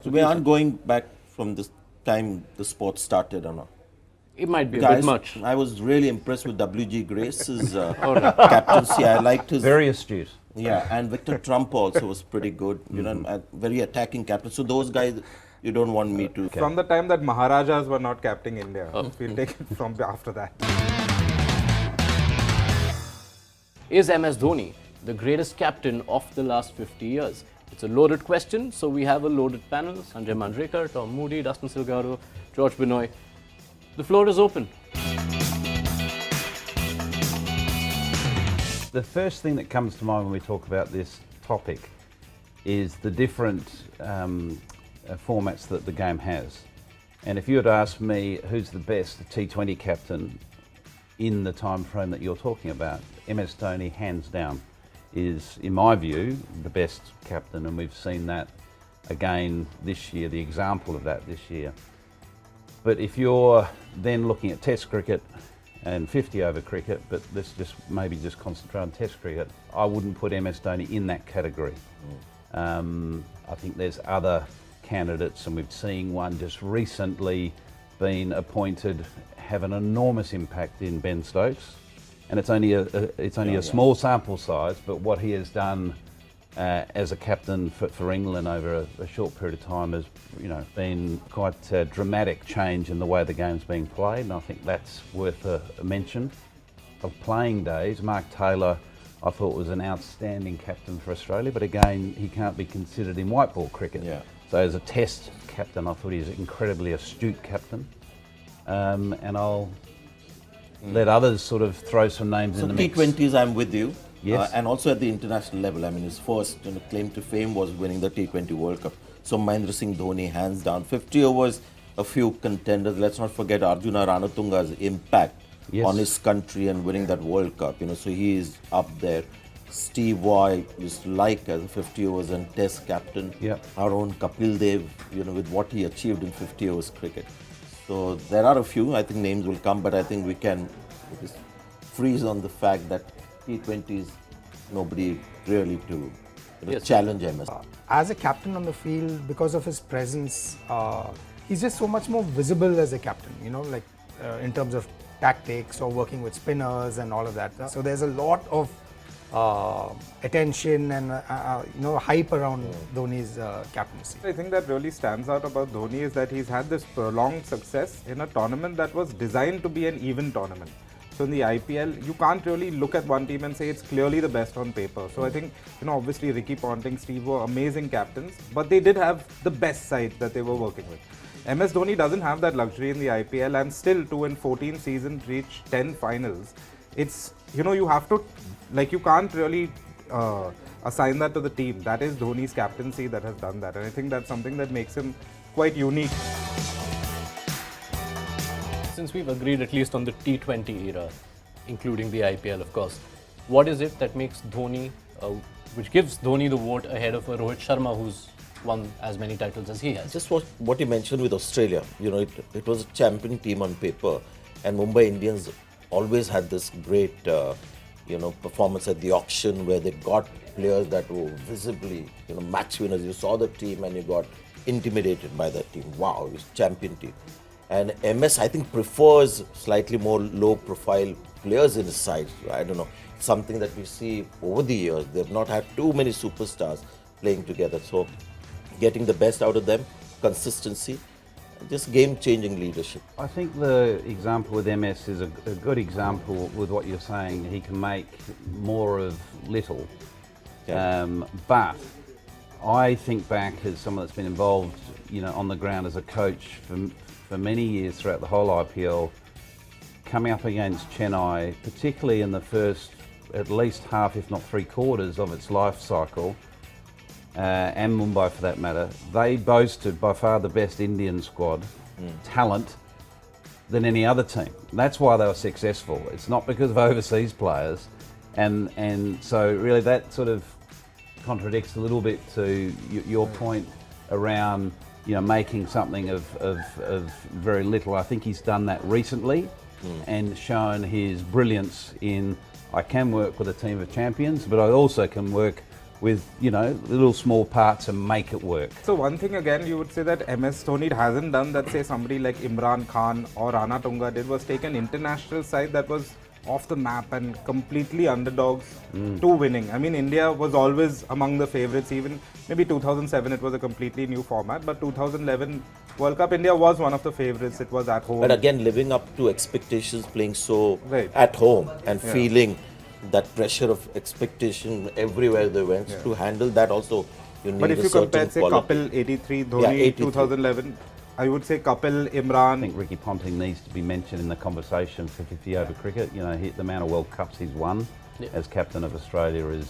So we aren't going back from this time the sport started or not. It might be a Guys, bit much. I was really impressed with W.G. Grace's captaincy. I liked his... Very astute. Yeah, and Victor Trump also was pretty good. You know, a very attacking captain. So those guys, you don't want me to... From the time that Maharajas were not captaining India, we'll take it from after that. Is MS Dhoni the greatest captain of the last 50 years? It's a loaded question, so we have a loaded panel. Sanjay Manjrekar, Tom Moody, Dustin Silgado, George Binoy. The floor is open. The first thing that comes to mind when we talk about this topic is the different formats that the game has. And if you were to ask me who's the best T20 captain in the time frame that you're talking about, MS Dhoni, hands down, is, in my view, the best captain, and we've seen that again this year, the example of that this year. But if you're then looking at Test cricket and 50-over cricket, but let's just maybe just concentrate on Test cricket, I wouldn't put MS Dhoni in that category. I think there's other candidates, and we've seen one just recently been appointed have an enormous impact in Ben Stokes. And it's only a small sample size, but what he has done as a captain for England over a short period of time has, been quite a dramatic change in the way the game's being played, and I think that's worth a mention. Of playing days, Mark Taylor, I thought was an outstanding captain for Australia, but again, he can't be considered in white ball cricket. Yeah. So as a Test captain, I thought he's an incredibly astute captain, and I'll let others sort of throw some names in the mix. T20s, I'm with you. Yes. And also at the international level. I mean, his first claim to fame was winning the T20 World Cup. So Mahendra Singh Dhoni, hands down. 50 overs, a few contenders. Let's not forget Arjuna Ranatunga's impact on his country and winning that World Cup. So he is up there. Steve Waugh is like as a 50 overs and Test captain. Yep. Our own Kapil Dev, with what he achieved in 50 overs cricket. So there are a few, I think names will come, but I think we can just freeze on the fact that T20s, nobody really to challenge MS. As a captain on the field, because of his presence, he's just so much more visible as a captain, in terms of tactics or working with spinners and all of that. So there's a lot of attention and hype around Dhoni's captaincy. I think that really stands out about Dhoni is that he's had this prolonged success in a tournament that was designed to be an even tournament. So in the IPL, you can't really look at one team and say it's clearly the best on paper. So I think, obviously Ricky Ponting, Steve were amazing captains, but they did have the best side that they were working with. MS Dhoni doesn't have that luxury in the IPL, and still 2 in 14 seasons reach 10 finals. It's, you have to, you can't really assign that to the team. That is Dhoni's captaincy that has done that. And I think that's something that makes him quite unique. Since we've agreed at least on the T20 era, including the IPL, of course, what is it that makes Dhoni, which gives Dhoni the vote ahead of a Rohit Sharma who's won as many titles as he has? Just what you mentioned with Australia, it was a champion team on paper, and Mumbai Indians always had this great, performance at the auction where they got players that were visibly, match winners. You saw the team and you got intimidated by that team. Wow, it was champion team. And MS, I think, prefers slightly more low-profile players in his side. I don't know, something that we see over the years. They've not had too many superstars playing together. So getting the best out of them, consistency, just game-changing leadership. I think the example with MS is a good example with what you're saying. He can make more of little. Yeah. But I think back as someone that's been involved, on the ground as a coach for many years throughout the whole IPL, coming up against Chennai, particularly in the first at least half, if not 3/4 of its life cycle, and Mumbai for that matter, they boasted by far the best Indian squad talent than any other team. That's why they were successful. It's not because of overseas players, and so really that sort of contradicts a little bit to your point around making something of very little. I think he's done that recently and shown his brilliance in, I can work with a team of champions, but I also can work with, you know, little small parts and make it work. So one thing again, you would say that MS Dhoni hasn't done that, say somebody like Imran Khan or Rana Tunga did, was take an international side that was off the map and completely underdogs to winning. I mean, India was always among the favourites. Even maybe 2007 it was a completely new format, but 2011 World Cup, India was one of the favourites. It was at home. But again, living up to expectations, playing so Right. at home and feeling that pressure of expectation everywhere they went. To handle that also, you need But if a you certain compare, say, quality. Kapil 83, Dhoni Yeah, 83. 2011, I would say Kapil, I Imran. think Ricky Ponting needs to be mentioned in the conversation for 50 over cricket. You know, the amount of World Cups he's won as captain of Australia is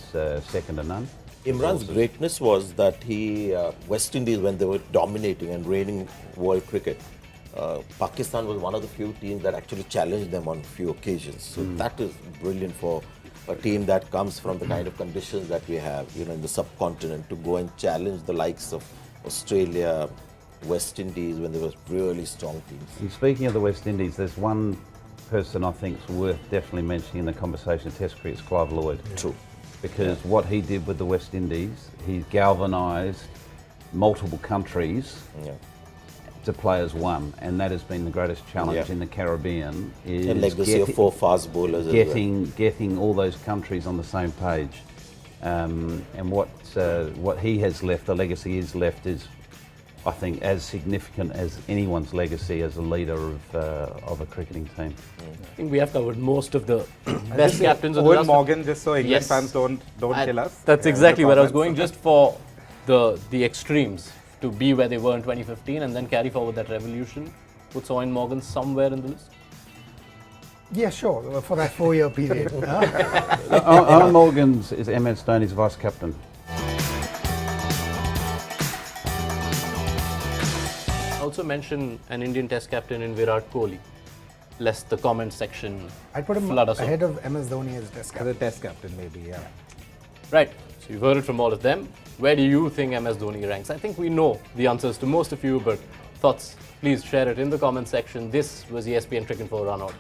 second to none. Imran's greatness was that he, West Indies, when they were dominating and reigning world cricket, Pakistan was one of the few teams that actually challenged them on few occasions. So that is brilliant for a team that comes from the kind of conditions that we have, you know, in the subcontinent, to go and challenge the likes of Australia, West Indies, when there was really strong teams. And speaking of the West Indies, there's one person I think is worth definitely mentioning in the conversation, Test cricket, is Clive Lloyd. True. Because what he did with the West Indies, he's galvanised multiple countries Yeah. to play as one, and that has been the greatest challenge in the Caribbean. Is A legacy of 4 fast bowlers as well. getting all those countries on the same page, and what he has left, the legacy he's left, is, I think, as significant as anyone's legacy as a leader of a cricketing team. I think we have covered most of the best captains of the Owen last Morgan, just so England Yes. fans don't kill us. That's in the exactly where I was comments. going, just for the extremes to be where they were in 2015 and then carry forward that revolution. Puts Owen Morgan somewhere in the list. Yeah, sure, for that 4-year period. Owen Morgan's is MS Dhoni's vice captain. Also mention an Indian Test captain in Virat Kohli, lest the comment section I'd put him flood us all. ahead of MS Dhoni as Test As captain. a Test captain, maybe, yeah. Right, so you've heard it from all of them. Where do you think MS Dhoni ranks? I think we know the answers to most of you, but thoughts, please share it in the comment section. This was ESPN Cricinfo Run Out.